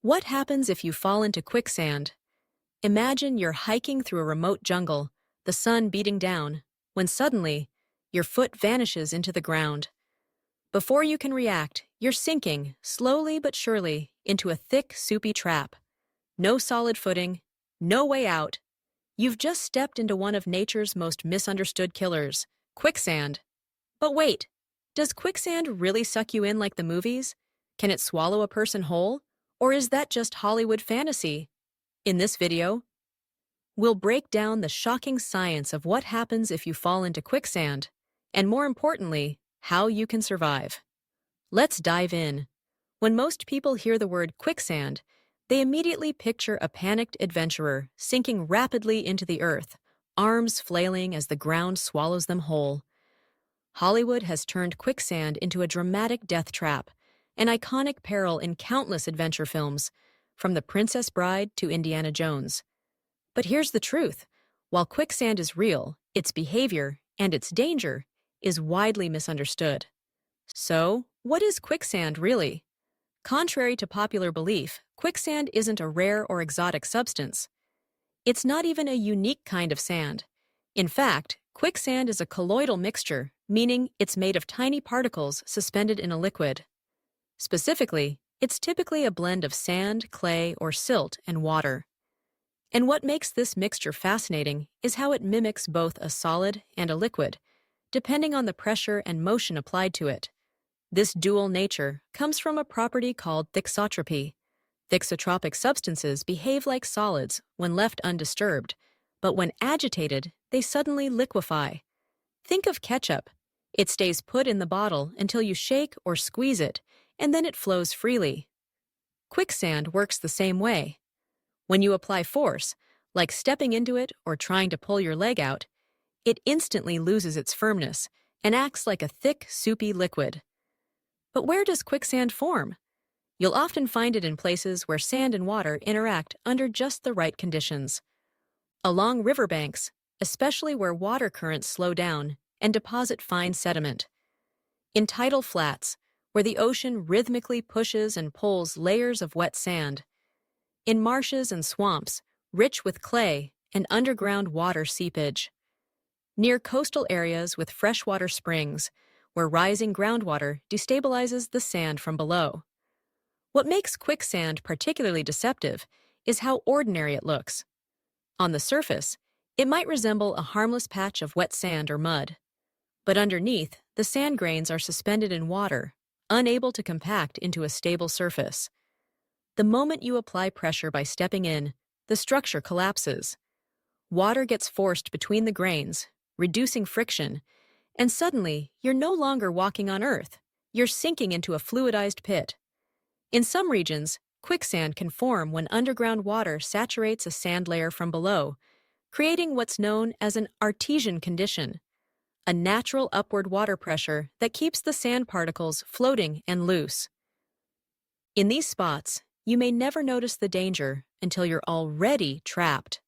What happens if you fall into quicksand? Imagine you're hiking through a remote jungle, the sun beating down, when suddenly, your foot vanishes into the ground. Before you can react, you're sinking, slowly but surely, into a thick, soupy trap. No solid footing, no way out. You've just stepped into one of nature's most misunderstood killers, quicksand. But wait, does quicksand really suck you in like the movies? Can it swallow a person whole? Or is that just Hollywood fantasy? In this video, we'll break down the shocking science of what happens if you fall into quicksand, and more importantly, how you can survive. Let's dive in. When most people hear the word quicksand, they immediately picture a panicked adventurer sinking rapidly into the earth, arms flailing as the ground swallows them whole. Hollywood has turned quicksand into a dramatic death trap, an iconic peril in countless adventure films, from The Princess Bride to Indiana Jones. But here's the truth. While quicksand is real, its behavior and its danger is widely misunderstood. So, what is quicksand really? Contrary to popular belief, quicksand isn't a rare or exotic substance. It's not even a unique kind of sand. In fact, quicksand is a colloidal mixture, meaning it's made of tiny particles suspended in a liquid. Specifically, it's typically a blend of sand, clay, or silt and water. And what makes this mixture fascinating is how it mimics both a solid and a liquid, depending on the pressure and motion applied to it. This dual nature comes from a property called thixotropy. Thixotropic substances behave like solids when left undisturbed, but when agitated, they suddenly liquefy. Think of ketchup. It stays put in the bottle until you shake or squeeze it, and then it flows freely. Quicksand works the same way. When you apply force, like stepping into it or trying to pull your leg out, it instantly loses its firmness and acts like a thick, soupy liquid. But where does quicksand form? You'll often find it in places where sand and water interact under just the right conditions. Along riverbanks, especially where water currents slow down and deposit fine sediment. In tidal flats, where the ocean rhythmically pushes and pulls layers of wet sand. In marshes and swamps, rich with clay and underground water seepage. Near coastal areas with freshwater springs, where rising groundwater destabilizes the sand from below. What makes quicksand particularly deceptive is how ordinary it looks. On the surface, it might resemble a harmless patch of wet sand or mud. But underneath, the sand grains are suspended in water, unable to compact into a stable surface. The moment you apply pressure by stepping in, the structure collapses. Water gets forced between the grains, reducing friction, and suddenly you're no longer walking on Earth. You're sinking into a fluidized pit. In some regions, quicksand can form when underground water saturates a sand layer from below, creating what's known as an artesian condition, a natural upward water pressure that keeps the sand particles floating and loose. In these spots, you may never notice the danger until you're already trapped.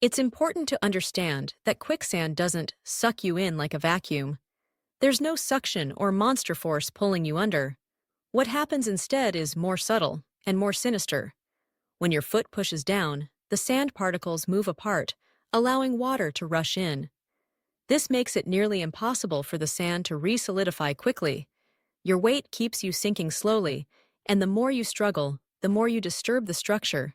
It's important to understand that quicksand doesn't suck you in like a vacuum. There's no suction or monster force pulling you under. What happens instead is more subtle and more sinister. When your foot pushes down, the sand particles move apart, allowing water to rush in. This makes it nearly impossible for the sand to re-solidify quickly. Your weight keeps you sinking slowly, and the more you struggle, the more you disturb the structure.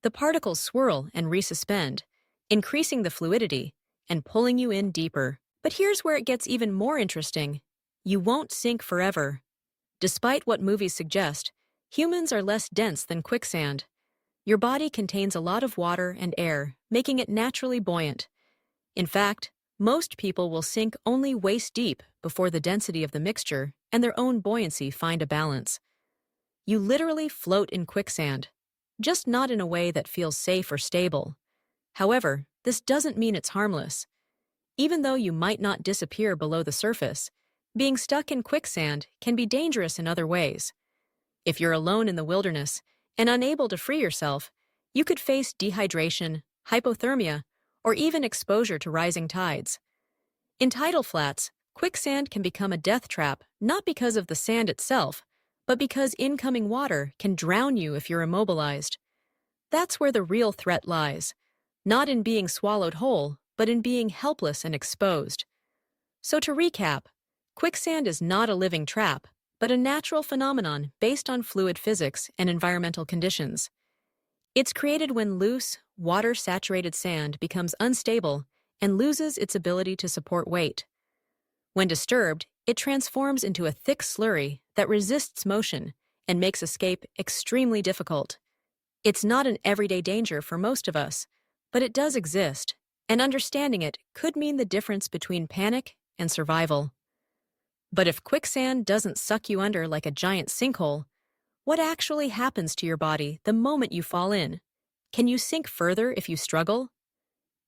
The particles swirl and resuspend, increasing the fluidity and pulling you in deeper. But here's where it gets even more interesting. You won't sink forever. Despite what movies suggest, humans are less dense than quicksand. Your body contains a lot of water and air, making it naturally buoyant. In fact, most people will sink only waist deep before the density of the mixture and their own buoyancy find a balance. You literally float in quicksand, just not in a way that feels safe or stable. However, this doesn't mean it's harmless. Even though you might not disappear below the surface, being stuck in quicksand can be dangerous in other ways. If you're alone in the wilderness and unable to free yourself, you could face dehydration, hypothermia, or even exposure to rising tides. In tidal flats, quicksand can become a death trap not because of the sand itself, but because incoming water can drown you if you're immobilized. That's where the real threat lies, not in being swallowed whole, but in being helpless and exposed. So to recap, quicksand is not a living trap, but a natural phenomenon based on fluid physics and environmental conditions. It's created when loose, water-saturated sand becomes unstable and loses its ability to support weight. When disturbed, it transforms into a thick slurry that resists motion and makes escape extremely difficult. It's not an everyday danger for most of us, but it does exist, and understanding it could mean the difference between panic and survival. But if quicksand doesn't suck you under like a giant sinkhole, what actually happens to your body the moment you fall in? Can you sink further if you struggle?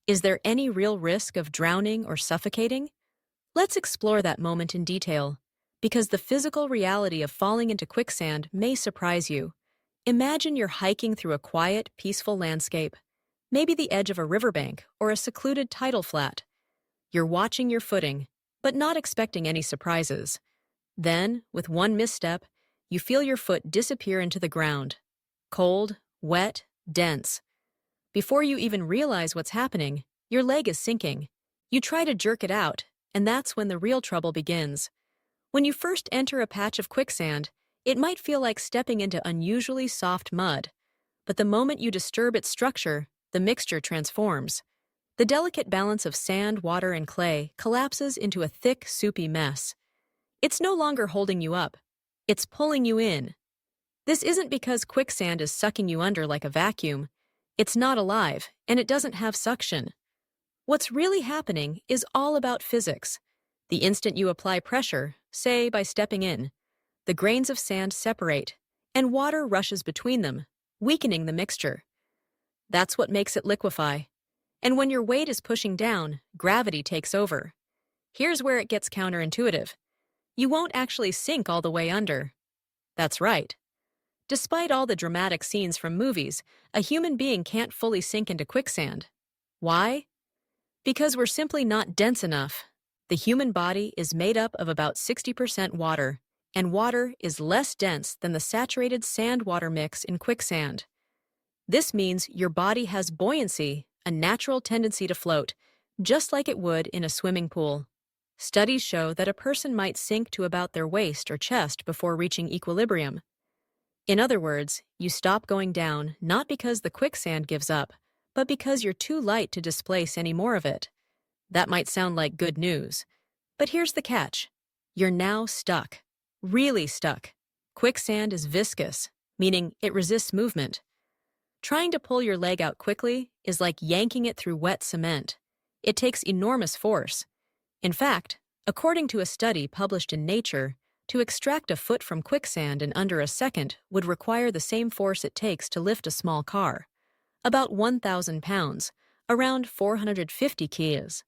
Is there any real risk of drowning or suffocating? Let's explore that moment in detail, because the physical reality of falling into quicksand may surprise you. Imagine you're hiking through a quiet, peaceful landscape, maybe the edge of a riverbank or a secluded tidal flat. You're watching your footing, but not expecting any surprises. Then, with one misstep, you feel your foot disappear into the ground. Cold, wet, dense. Before you even realize what's happening, your leg is sinking. You try to jerk it out, and that's when the real trouble begins. When you first enter a patch of quicksand, it might feel like stepping into unusually soft mud. But the moment you disturb its structure, the mixture transforms. The delicate balance of sand, water, and clay collapses into a thick, soupy mess. It's no longer holding you up. It's pulling you in. This isn't because quicksand is sucking you under like a vacuum. It's not alive, and it doesn't have suction. What's really happening is all about physics. The instant you apply pressure, say by stepping in, the grains of sand separate, and water rushes between them, weakening the mixture. That's what makes it liquefy. And when your weight is pushing down, gravity takes over. Here's where it gets counterintuitive. You won't actually sink all the way under. That's right. Despite all the dramatic scenes from movies, a human being can't fully sink into quicksand. Why? Because we're simply not dense enough. The human body is made up of about 60% water, and water is less dense than the saturated sand-water mix in quicksand. This means your body has buoyancy, a natural tendency to float, just like it would in a swimming pool. Studies show that a person might sink to about their waist or chest before reaching equilibrium. In other words, you stop going down not because the quicksand gives up, but because you're too light to displace any more of it. That might sound like good news. But here's the catch. You're now stuck. Really stuck. Quicksand is viscous, meaning it resists movement. Trying to pull your leg out quickly is like yanking it through wet cement. It takes enormous force. In fact, according to a study published in Nature, to extract a foot from quicksand in under a second would require the same force it takes to lift a small car. About 1,000 pounds, around 450 kilos.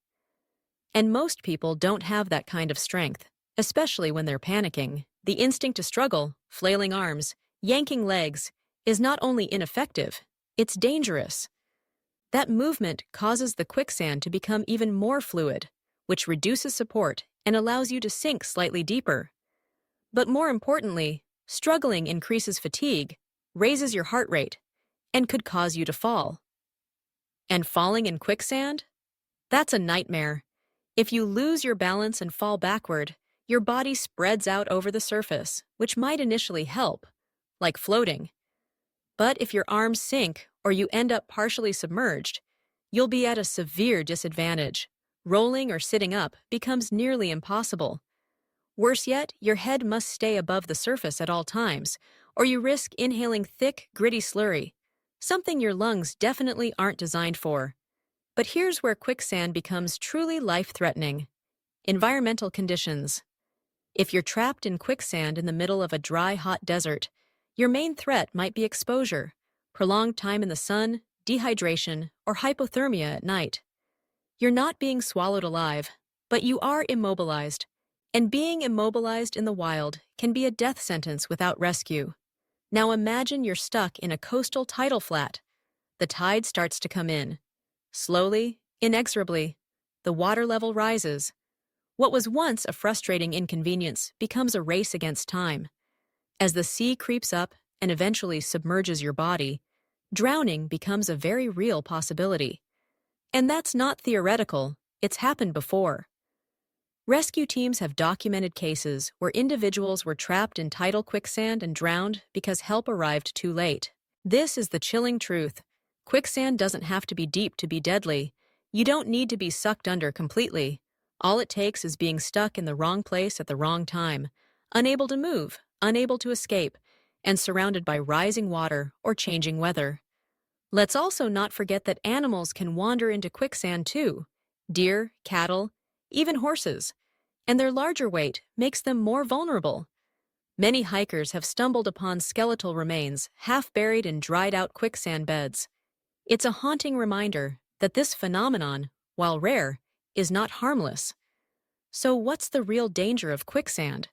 And most people don't have that kind of strength, especially when they're panicking. The instinct to struggle, flailing arms, yanking legs, is not only ineffective, it's dangerous. That movement causes the quicksand to become even more fluid, which reduces support and allows you to sink slightly deeper. But more importantly, struggling increases fatigue, raises your heart rate, and could cause you to fall. And falling in quicksand? That's a nightmare. If you lose your balance and fall backward, your body spreads out over the surface, which might initially help, like floating. But if your arms sink or you end up partially submerged, you'll be at a severe disadvantage. Rolling or sitting up becomes nearly impossible. Worse yet, your head must stay above the surface at all times, or you risk inhaling thick, gritty slurry, something your lungs definitely aren't designed for. But here's where quicksand becomes truly life-threatening. Environmental conditions. If you're trapped in quicksand in the middle of a dry, hot desert, your main threat might be exposure, prolonged time in the sun, dehydration, or hypothermia at night. You're not being swallowed alive, but you are immobilized, and being immobilized in the wild can be a death sentence without rescue. Now imagine you're stuck in a coastal tidal flat. The tide starts to come in. Slowly, inexorably, the water level rises. What was once a frustrating inconvenience becomes a race against time. As the sea creeps up and eventually submerges your body, drowning becomes a very real possibility. And that's not theoretical, it's happened before. Rescue teams have documented cases where individuals were trapped in tidal quicksand and drowned because help arrived too late. This is the chilling truth. Quicksand doesn't have to be deep to be deadly. You don't need to be sucked under completely. All it takes is being stuck in the wrong place at the wrong time, unable to move, unable to escape, and surrounded by rising water or changing weather. Let's also not forget that animals can wander into quicksand too. Deer, cattle, even horses. And their larger weight makes them more vulnerable. Many hikers have stumbled upon skeletal remains half buried in dried-out quicksand beds. It's a haunting reminder that this phenomenon, while rare, is not harmless. So what's the real danger of quicksand?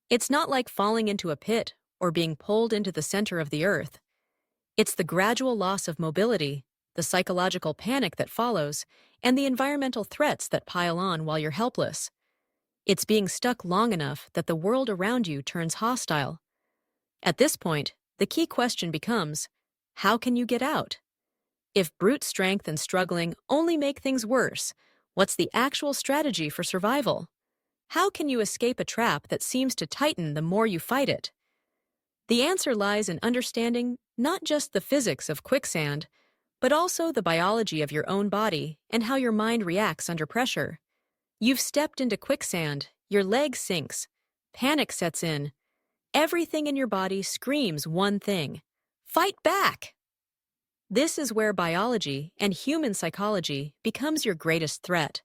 It's not like falling into a pit or being pulled into the center of the earth. It's the gradual loss of mobility, the psychological panic that follows, and the environmental threats that pile on while you're helpless. It's being stuck long enough that the world around you turns hostile. At this point, the key question becomes, how can you get out? If brute strength and struggling only make things worse, what's the actual strategy for survival? How can you escape a trap that seems to tighten the more you fight it? The answer lies in understanding not just the physics of quicksand, but also the biology of your own body and how your mind reacts under pressure. You've stepped into quicksand, your leg sinks, panic sets in. Everything in your body screams one thing: fight back! This is where biology and human psychology becomes your greatest threat.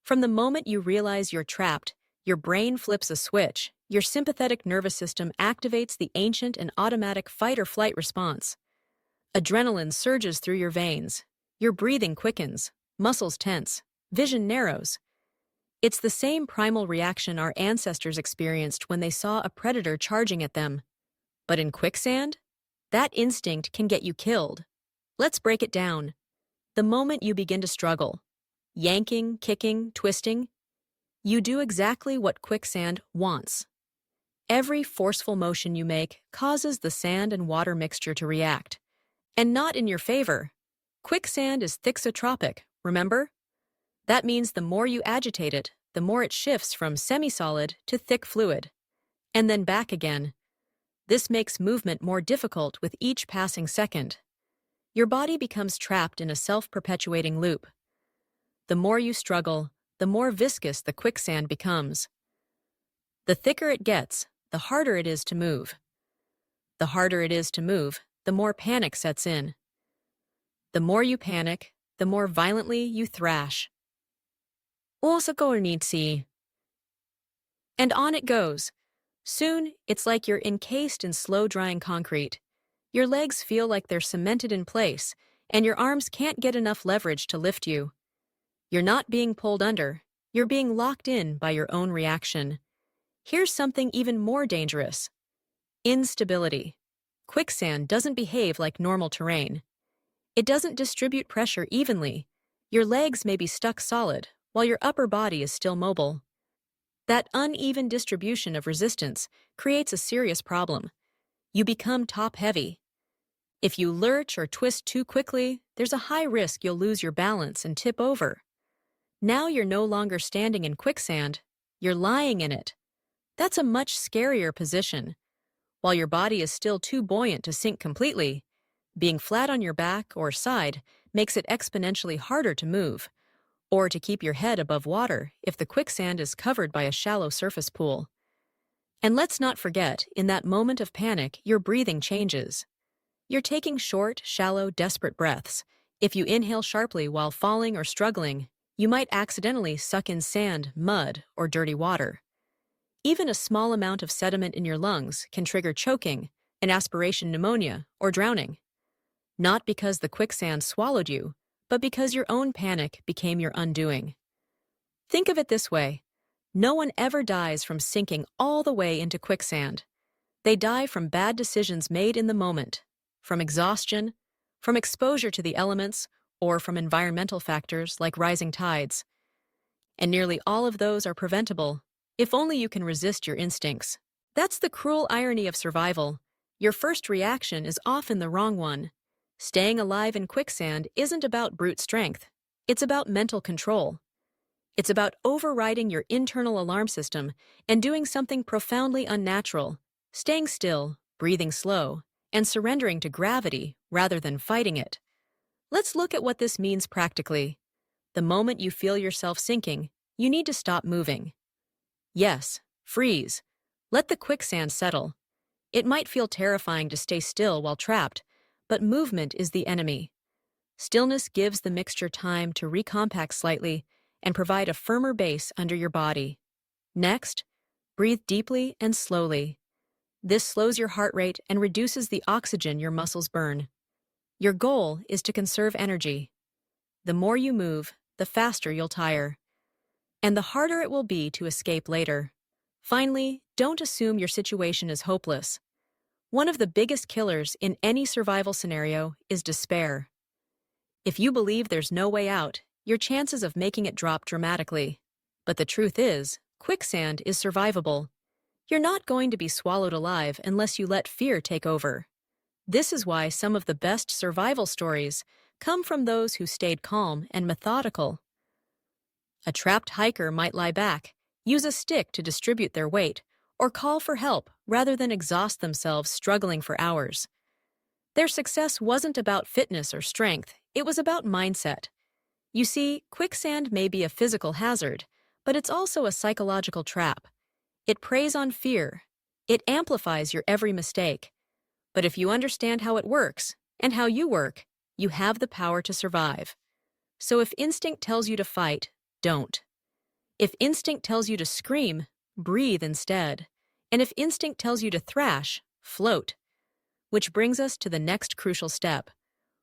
From the moment you realize you're trapped, your brain flips a switch. Your sympathetic nervous system activates the ancient and automatic fight-or-flight response. Adrenaline surges through your veins. Your breathing quickens, muscles tense, vision narrows. It's the same primal reaction our ancestors experienced when they saw a predator charging at them. But in quicksand, that instinct can get you killed. Let's break it down. The moment you begin to struggle, yanking, kicking, twisting, you do exactly what quicksand wants. Every forceful motion you make causes the sand and water mixture to react. And not in your favor. Quicksand is thixotropic, remember? That means the more you agitate it, the more it shifts from semi-solid to thick fluid. And then back again. This makes movement more difficult with each passing second. Your body becomes trapped in a self-perpetuating loop. The more you struggle, the more viscous the quicksand becomes. The thicker it gets, the harder it is to move. The harder it is to move, the more panic sets in. The more you panic, the more violently you thrash. And on it goes. Soon, it's like you're encased in slow-drying concrete. Your legs feel like they're cemented in place, and your arms can't get enough leverage to lift you. You're not being pulled under, you're being locked in by your own reaction. Here's something even more dangerous: instability. Quicksand doesn't behave like normal terrain. It doesn't distribute pressure evenly. Your legs may be stuck solid, while your upper body is still mobile. That uneven distribution of resistance creates a serious problem. You become top-heavy. If you lurch or twist too quickly, there's a high risk you'll lose your balance and tip over. Now you're no longer standing in quicksand, you're lying in it. That's a much scarier position. While your body is still too buoyant to sink completely, being flat on your back or side makes it exponentially harder to move, or to keep your head above water if the quicksand is covered by a shallow surface pool. And let's not forget, in that moment of panic, your breathing changes. You're taking short, shallow, desperate breaths. If you inhale sharply while falling or struggling, you might accidentally suck in sand, mud, or dirty water. Even a small amount of sediment in your lungs can trigger choking, an aspiration pneumonia, or drowning. Not because the quicksand swallowed you, but because your own panic became your undoing. Think of it this way: no one ever dies from sinking all the way into quicksand. They die from bad decisions made in the moment, from exhaustion, from exposure to the elements, or from environmental factors like rising tides. And nearly all of those are preventable, if only you can resist your instincts. That's the cruel irony of survival. Your first reaction is often the wrong one. Staying alive in quicksand isn't about brute strength. It's about mental control. It's about overriding your internal alarm system and doing something profoundly unnatural, staying still, breathing slow, and surrendering to gravity rather than fighting it. Let's look at what this means practically. The moment you feel yourself sinking, you need to stop moving. Yes, freeze. Let the quicksand settle. It might feel terrifying to stay still while trapped, but movement is the enemy. Stillness gives the mixture time to recompact slightly and provide a firmer base under your body. Next, breathe deeply and slowly. This slows your heart rate and reduces the oxygen your muscles burn. Your goal is to conserve energy. The more you move, the faster you'll tire, and the harder it will be to escape later. Finally, don't assume your situation is hopeless. One of the biggest killers in any survival scenario is despair. If you believe there's no way out, your chances of making it drop dramatically. But the truth is, quicksand is survivable. You're not going to be swallowed alive unless you let fear take over. This is why some of the best survival stories come from those who stayed calm and methodical. A trapped hiker might lie back, use a stick to distribute their weight, or call for help rather than exhaust themselves struggling for hours. Their success wasn't about fitness or strength, it was about mindset. You see, quicksand may be a physical hazard, but it's also a psychological trap. It preys on fear. It amplifies your every mistake. But if you understand how it works, and how you work, you have the power to survive. So if instinct tells you to fight, don't. If instinct tells you to scream, breathe instead. And if instinct tells you to thrash, float. Which brings us to the next crucial step.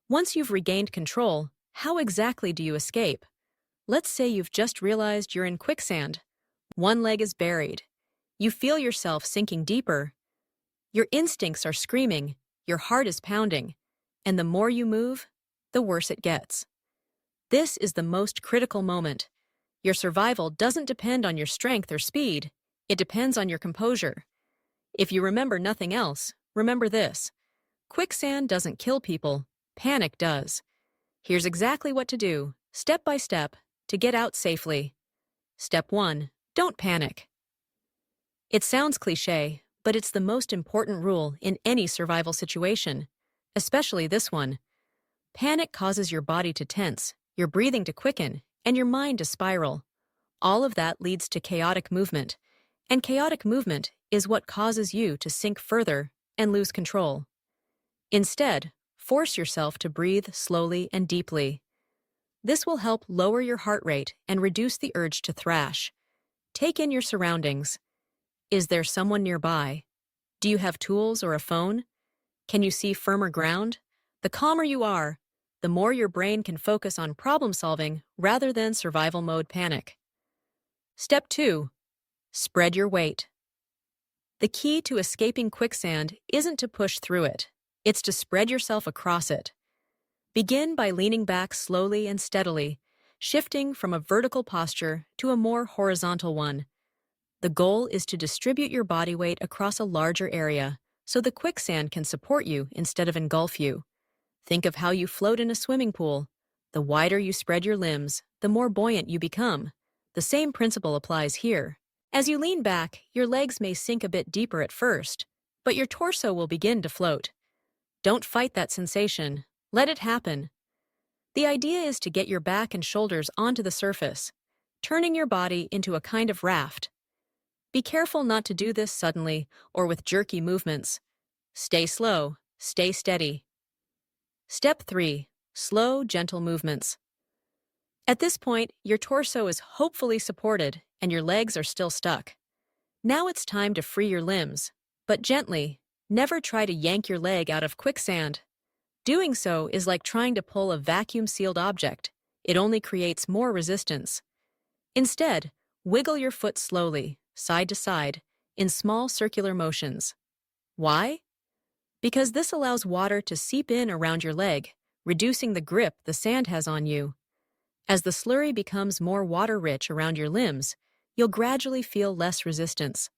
Once you've regained control, how exactly do you escape? Let's say you've just realized you're in quicksand. One leg is buried. You feel yourself sinking deeper. Your instincts are screaming, your heart is pounding, and the more you move, the worse it gets. This is the most critical moment. Your survival doesn't depend on your strength or speed, it depends on your composure. If you remember nothing else, remember this. Quicksand doesn't kill people, panic does. Here's exactly what to do, step by step, to get out safely. Step 1. Don't panic. It sounds cliché, but it's the most important rule in any survival situation, especially this one. Panic causes your body to tense, your breathing to quicken, and your mind to spiral. All of that leads to chaotic movement, and chaotic movement is what causes you to sink further and lose control. Instead, force yourself to breathe slowly and deeply. This will help lower your heart rate and reduce the urge to thrash. Take in your surroundings. Is there someone nearby? Do you have tools or a phone? Can you see firmer ground? The calmer you are, the more your brain can focus on problem solving rather than survival mode panic. Step 2. Spread your weight. The key to escaping quicksand isn't to push through it. It's to spread yourself across it. Begin by leaning back slowly and steadily, shifting from a vertical posture to a more horizontal one. The goal is to distribute your body weight across a larger area, so the quicksand can support you instead of engulf you. Think of how you float in a swimming pool. The wider you spread your limbs, the more buoyant you become. The same principle applies here. As you lean back, your legs may sink a bit deeper at first, but your torso will begin to float. Don't fight that sensation. Let it happen. The idea is to get your back and shoulders onto the surface, turning your body into a kind of raft. Be careful not to do this suddenly or with jerky movements. Stay slow, stay steady. Step 3. Slow, gentle movements. At this point, your torso is hopefully supported and your legs are still stuck. Now it's time to free your limbs, but gently. Never try to yank your leg out of quicksand. Doing so is like trying to pull a vacuum-sealed object. It only creates more resistance. Instead, wiggle your foot slowly, side to side, in small circular motions. Why? Because this allows water to seep in around your leg, reducing the grip the sand has on you. As the slurry becomes more water-rich around your limbs, you'll gradually feel less resistance.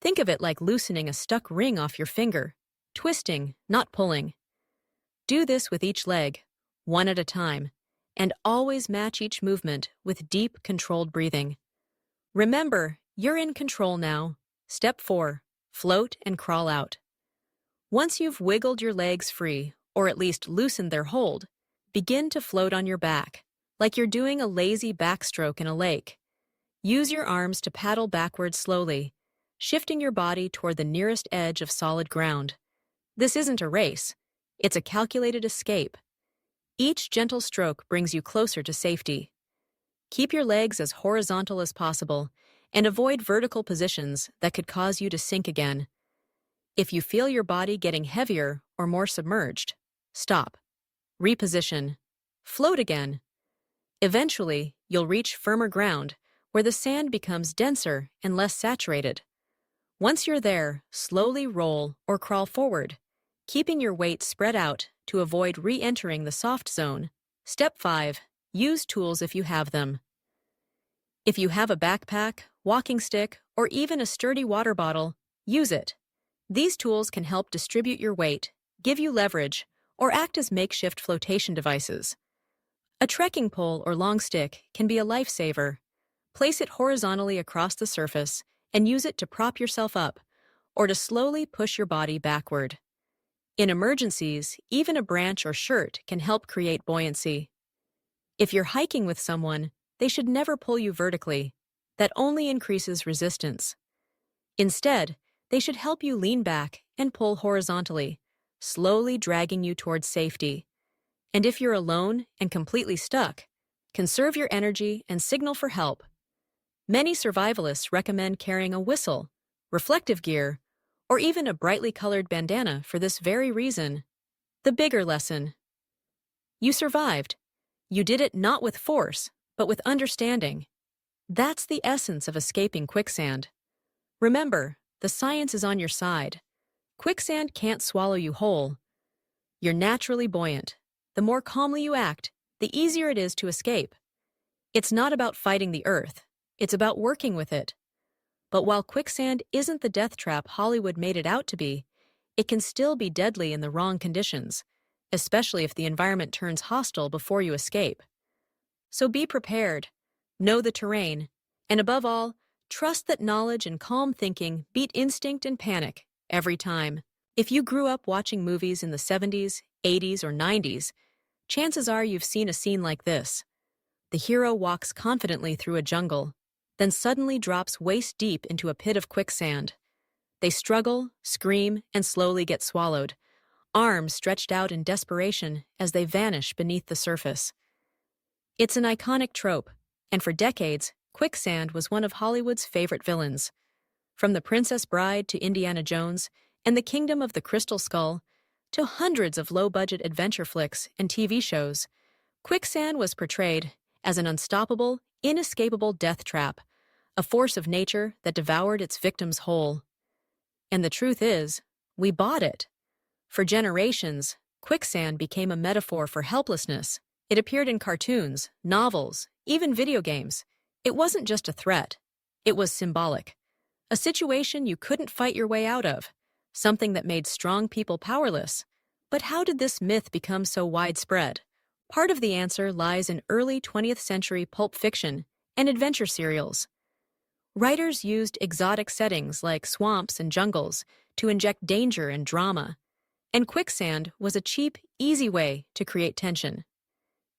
Think of it like loosening a stuck ring off your finger, twisting, not pulling. Do this with each leg, one at a time, and always match each movement with deep, controlled breathing. Remember, you're in control now. Step 4. Float and crawl out. Once you've wiggled your legs free, or at least loosened their hold, begin to float on your back, like you're doing a lazy backstroke in a lake. Use your arms to paddle backwards slowly, shifting your body toward the nearest edge of solid ground. This isn't a race. It's a calculated escape. Each gentle stroke brings you closer to safety. Keep your legs as horizontal as possible and avoid vertical positions that could cause you to sink again. If you feel your body getting heavier or more submerged, stop. Reposition. Float again. Eventually, you'll reach firmer ground where the sand becomes denser and less saturated. Once you're there, slowly roll or crawl forward, keeping your weight spread out to avoid re-entering the soft zone. Step 5. Use tools if you have them. If you have a backpack, walking stick, or even a sturdy water bottle, use it. These tools can help distribute your weight, give you leverage, or act as makeshift flotation devices. A trekking pole or long stick can be a lifesaver. Place it horizontally across the surface and use it to prop yourself up or to slowly push your body backward. In emergencies, even a branch or shirt can help create buoyancy. If you're hiking with someone, they should never pull you vertically. That only increases resistance. Instead, they should help you lean back and pull horizontally, slowly dragging you towards safety. And if you're alone and completely stuck, conserve your energy and signal for help. Many survivalists recommend carrying a whistle, reflective gear, or even a brightly colored bandana for this very reason. The bigger lesson. You survived. You did it not with force, but with understanding. That's the essence of escaping quicksand. Remember, the science is on your side. Quicksand can't swallow you whole. You're naturally buoyant. The more calmly you act, the easier it is to escape. It's not about fighting the earth. It's about working with it. But while quicksand isn't the death trap Hollywood made it out to be, it can still be deadly in the wrong conditions, especially if the environment turns hostile before you escape. So be prepared, know the terrain, and above all, trust that knowledge and calm thinking beat instinct and panic every time. If you grew up watching movies in the 70s, 80s, or 90s, chances are you've seen a scene like this. The hero walks confidently through a jungle, then suddenly drops waist deep into a pit of quicksand. They struggle, scream, and slowly get swallowed, arms stretched out in desperation as they vanish beneath the surface. It's an iconic trope, and for decades, quicksand was one of Hollywood's favorite villains. From The Princess Bride to Indiana Jones and The Kingdom of the Crystal Skull to hundreds of low-budget adventure flicks and TV shows, quicksand was portrayed as an unstoppable, inescapable death trap, a force of nature that devoured its victims whole. And the truth is, we bought it. For generations, quicksand became a metaphor for helplessness. It appeared in cartoons, novels, even video games. It wasn't just a threat. It was symbolic. A situation you couldn't fight your way out of, something that made strong people powerless. But how did this myth become so widespread? Part of the answer lies in early 20th century pulp fiction and adventure serials. Writers used exotic settings like swamps and jungles to inject danger and drama, and quicksand was a cheap, easy way to create tension.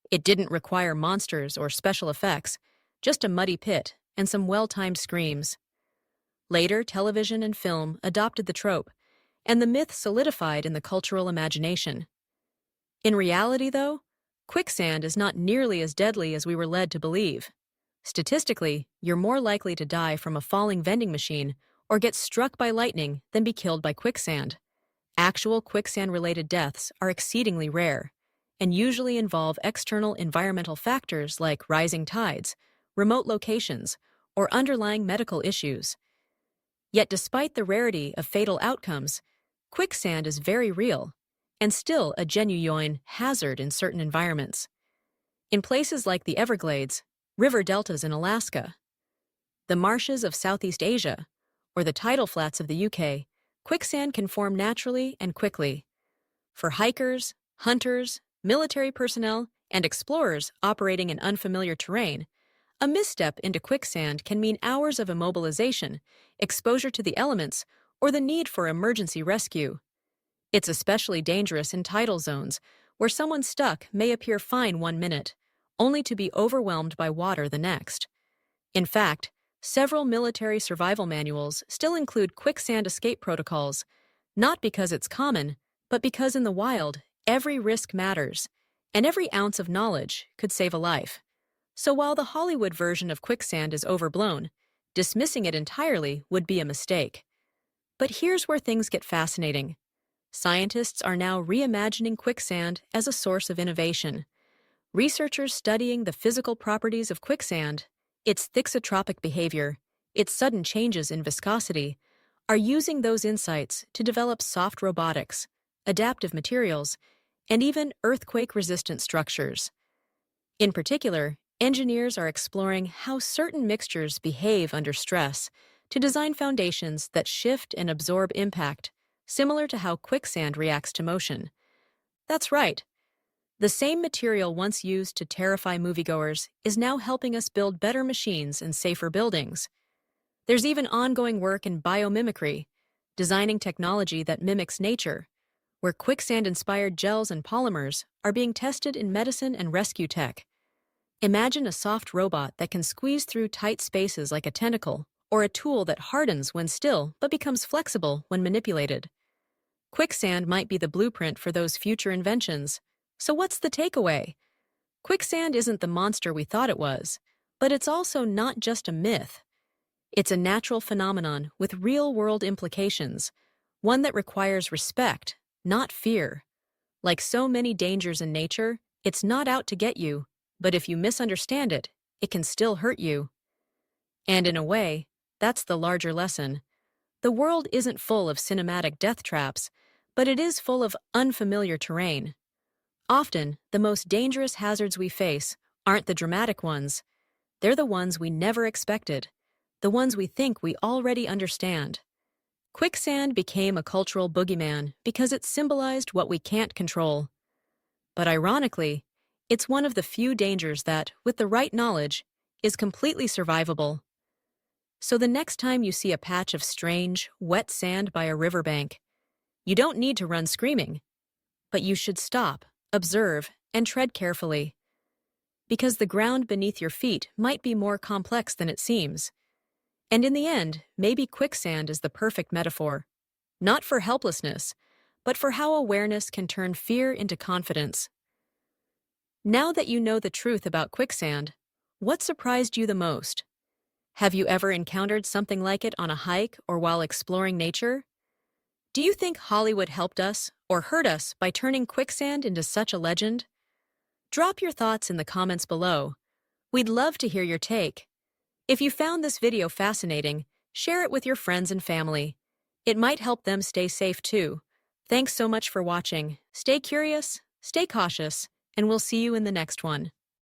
It didn't require monsters or special effects, just a muddy pit and some well-timed screams. Later, television and film adopted the trope, and the myth solidified in the cultural imagination. In reality, though, quicksand is not nearly as deadly as we were led to believe. Statistically, you're more likely to die from a falling vending machine or get struck by lightning than be killed by quicksand. Actual quicksand-related deaths are exceedingly rare and usually involve external environmental factors like rising tides, remote locations, or underlying medical issues. Yet despite the rarity of fatal outcomes, quicksand is very real and still a genuine hazard in certain environments. In places like the Everglades, river deltas in Alaska, the marshes of Southeast Asia, or the tidal flats of the UK, quicksand can form naturally and quickly. For hikers, hunters, military personnel, and explorers operating in unfamiliar terrain, a misstep into quicksand can mean hours of immobilization, exposure to the elements, or the need for emergency rescue. It's especially dangerous in tidal zones, where someone stuck may appear fine 1 minute, only to be overwhelmed by water the next. In fact, several military survival manuals still include quicksand escape protocols, not because it's common, but because in the wild, every risk matters, and every ounce of knowledge could save a life. So while the Hollywood version of quicksand is overblown, dismissing it entirely would be a mistake. But here's where things get fascinating. Scientists are now reimagining quicksand as a source of innovation. Researchers studying the physical properties of quicksand, its thixotropic behavior, its sudden changes in viscosity, are using those insights to develop soft robotics, adaptive materials, and even earthquake-resistant structures. In particular, engineers are exploring how certain mixtures behave under stress to design foundations that shift and absorb impact, similar to how quicksand reacts to motion. That's right. The same material once used to terrify moviegoers is now helping us build better machines and safer buildings. There's even ongoing work in biomimicry, designing technology that mimics nature, where quicksand-inspired gels and polymers are being tested in medicine and rescue tech. Imagine a soft robot that can squeeze through tight spaces like a tentacle, or a tool that hardens when still but becomes flexible when manipulated. Quicksand might be the blueprint for those future inventions. So what's the takeaway? Quicksand isn't the monster we thought it was, but it's also not just a myth. It's a natural phenomenon with real-world implications, one that requires respect, not fear. Like so many dangers in nature, it's not out to get you, but if you misunderstand it, it can still hurt you. And in a way, that's the larger lesson. The world isn't full of cinematic death traps, but it is full of unfamiliar terrain. Often, the most dangerous hazards we face aren't the dramatic ones. They're the ones we never expected, the ones we think we already understand. Quicksand became a cultural boogeyman because it symbolized what we can't control. But ironically, it's one of the few dangers that, with the right knowledge, is completely survivable. So the next time you see a patch of strange, wet sand by a riverbank, you don't need to run screaming, but you should stop, observe, and tread carefully. Because the ground beneath your feet might be more complex than it seems. And in the end, maybe quicksand is the perfect metaphor. Not for helplessness, but for how awareness can turn fear into confidence. Now that you know the truth about quicksand, what surprised you the most? Have you ever encountered something like it on a hike or while exploring nature? Do you think Hollywood helped us or hurt us by turning quicksand into such a legend? Drop your thoughts in the comments below. We'd love to hear your take. If you found this video fascinating, share it with your friends and family. It might help them stay safe too. Thanks so much for watching. Stay curious, stay cautious, and we'll see you in the next one.